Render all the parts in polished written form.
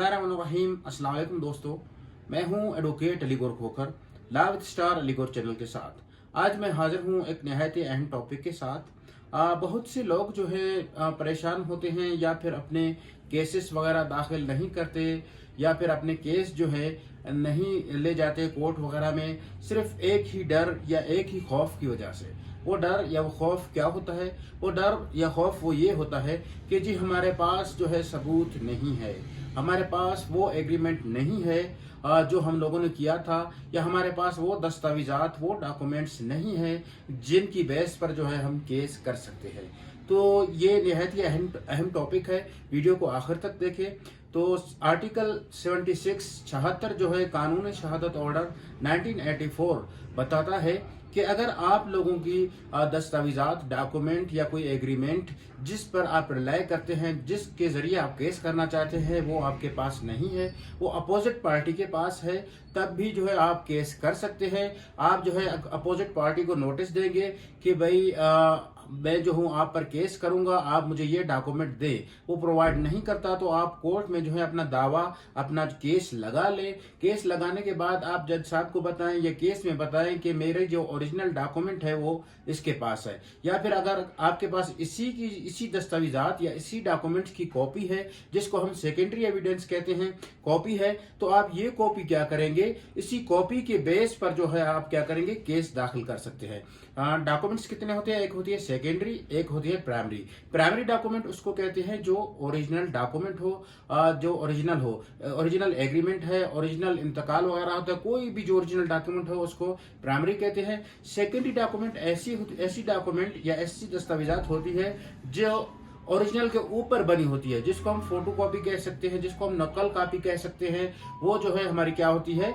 रहीम अस्सलाम वालेकुम दोस्तों, मैं हूं advocate Aligaur Khokhar law with star Aligaur channel के साथ। आज मैं हाजिर हूं एक नहायत ही अहम टॉपिक के साथ। बहुत से लोग जो है परेशान होते हैं या फिर अपने केसेस वगैरह दाखिल नहीं करते या फिर अपने केस जो है नहीं ले जाते कोर्ट वगैरह में, सिर्फ एक ही डर या एक ही खौफ की वजह से। वो डर या वो खौफ क्या होता है? वो डर या खौफ वो ये होता है कि जी हमारे पास जो है सबूत नहीं है, हमारे पास वो एग्रीमेंट नहीं है जो हम लोगों ने किया था, या हमारे पास वो दस्तावेजात वो डॉक्यूमेंट्स नहीं है जिनकी बेस पर जो है हम केस कर सकते हैं। तो ये निहायत ही अहम टॉपिक है, वीडियो को आखिर तक देखें। तो आर्टिकल 76 जो है कानूनी शहादत ऑर्डर 1984 बताता है कि अगर आप लोगों की दस्तावेजात डॉक्यूमेंट या कोई एग्रीमेंट जिस पर आप रिलाई करते हैं, जिसके जरिए आप केस करना चाहते हैं, वो आपके पास नहीं है, वो अपोजिट पार्टी के पास है, तब भी जो है आप केस कर सकते हैं। आप जो है अपोजिट पार्टी को नोटिस देंगे कि भाई मैं जो हूं आप पर केस करूंगा, आप मुझे ये डॉक्यूमेंट दे। वो प्रोवाइड नहीं करता तो आप कोर्ट में जो है अपना दावा अपना केस लगा ले। केस लगाने के बाद आप जज साहब को बताएं या केस में बताएं कि मेरे जो ओरिजिनल डॉक्यूमेंट है वो इसके पास है, या फिर अगर आपके पास इसी दस्तावेजात या इसी डॉक्यूमेंट की कॉपी है जिसको हम सेकेंडरी एविडेंस कहते हैं, कॉपी है, तो आप ये कॉपी क्या करेंगे, इसी कॉपी के बेस पर जो है आप क्या करेंगे, केस दाखिल कर सकते हैं। डॉक्यूमेंट्स कितने होते हैं? एक होती है सेकेंडरी, एक होती है प्राइमरी। प्राइमरी डॉक्यूमेंट उसको कहते हैं जो ओरिजिनल डॉक्यूमेंट हो, जो ओरिजिनल हो, ओरिजिनल एग्रीमेंट है, ओरिजिनल इंतकाल वगैरह होता है, कोई भी जो ओरिजिनल डॉक्यूमेंट हो उसको प्राइमरी कहते हैं। सेकेंडरी डॉक्यूमेंट ऐसी डॉक्यूमेंट या ऐसी दस्तावेजात होती है जो ओरिजिनल के ऊपर बनी होती है, जिसको हम फोटो कॉपी कह सकते हैं, जिसको हम नकल कॉपी कह सकते हैं। वो जो है हमारी क्या होती है,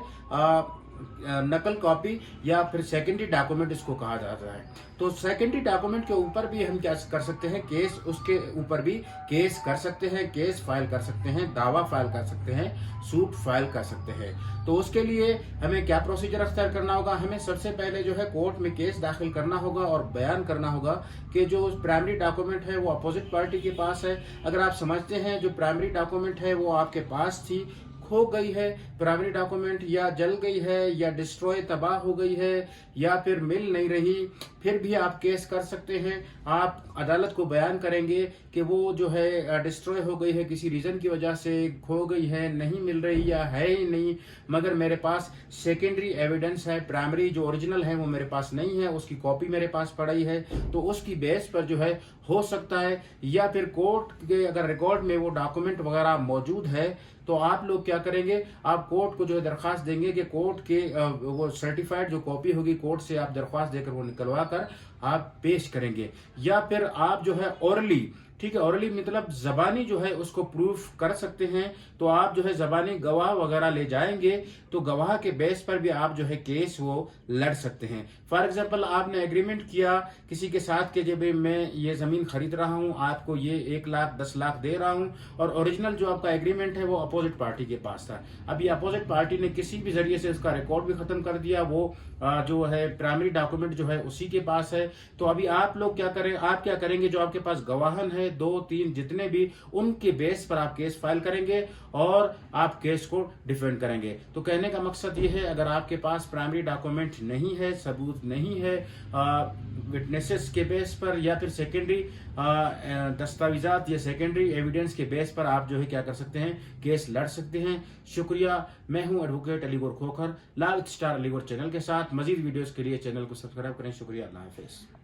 नकल कॉपी या फिर सेकेंडरी डॉक्यूमेंट इसको कहा जाता है। तो सेकेंडरी डॉक्यूमेंट के ऊपर भी हम क्या कर सकते हैं, केस उसके ऊपर भी केस कर सकते हैं, केस फाइल कर सकते हैं, दावा फाइल कर सकते हैं, सूट फाइल कर सकते हैं। तो उसके लिए हमें क्या प्रोसीजर अख्तियार करना होगा? हमें सबसे पहले जो है कोर्ट में केस दाखिल करना होगा और बयान करना होगा कि जो प्राइमरी डॉक्यूमेंट है वो अपोजिट पार्टी के पास है। अगर आप समझते हैं जो प्राइमरी डॉक्यूमेंट है वो आपके पास थी, खो गई है प्राइमरी डॉक्यूमेंट, या जल गई है, या डिस्ट्रॉय तबाह हो गई है, या फिर मिल नहीं रही, फिर भी आप केस कर सकते हैं। आप अदालत को बयान करेंगे कि वो जो है डिस्ट्रॉय हो गई है, किसी रीजन की वजह से खो गई है, नहीं मिल रही या है ही नहीं, मगर मेरे पास सेकेंडरी एविडेंस है, प्राइमरी जो ओरिजिनल है वो मेरे पास नहीं है, उसकी कॉपी मेरे पास पड़ी है। तो उसकी बेस पर जो है हो सकता है, या फिर कोर्ट के अगर रिकॉर्ड में वो डॉक्यूमेंट वगैरह मौजूद है तो आप लोग क्या करेंगे, आप कोर्ट को जो है दरख्वास्त देंगे कि कोर्ट के वो सर्टिफाइड जो कॉपी होगी कोर्ट से आप दरख्वास्त देकर वो निकलवा कर आप पेश करेंगे। या फिर आप जो है ओरली, ठीक है, ओरली मतलब जबानी जो है उसको प्रूफ कर सकते हैं। तो आप जो है जबानी गवाह वगैरह ले जाएंगे तो गवाह के बेस पर भी आप जो है केस वो लड़ सकते हैं। फॉर एग्जांपल आपने एग्रीमेंट किया किसी के साथ कि जब मैं ये जमीन खरीद रहा हूं, आपको ये 1 लाख 10 लाख दे रहा हूं, और ओरिजिनल जो आपका एग्रीमेंट है वो अपोजिट पार्टी के पास था। अभी अपोजिट पार्टी ने किसी भी जरिए से उसका रिकॉर्ड भी खत्म कर दिया, वो जो है प्राइमरी डॉक्यूमेंट जो है उसी के पास है। तो अभी आप लोग क्या करें, आप क्या करेंगे, जो आपके पास गवाहन है 2-3 जितने भी, उनके बेस पर आप केस फाइल करेंगे और आप केस को डिफेंड करेंगे। तो कहने का मकसद ये है, अगर आपके पास प्राइमरी डॉक्यूमेंट नहीं है, सबूत नहीं है विटनेसेस के बेस पर, या फिर सेकेंडरी दस्तावेजात या सेकेंडरी एविडेंस के बेस पर आप जो है क्या कर सकते हैं, केस लड़ सकते हैं। शुक्रिया। मैं हूं advocate Aligaur Khokhar law with star Aligaur channel के साथ। मजीद वीडियोस के लिए चैनल को सब्सक्राइब करें। शुक्रिया। अल्लाह हाफिज।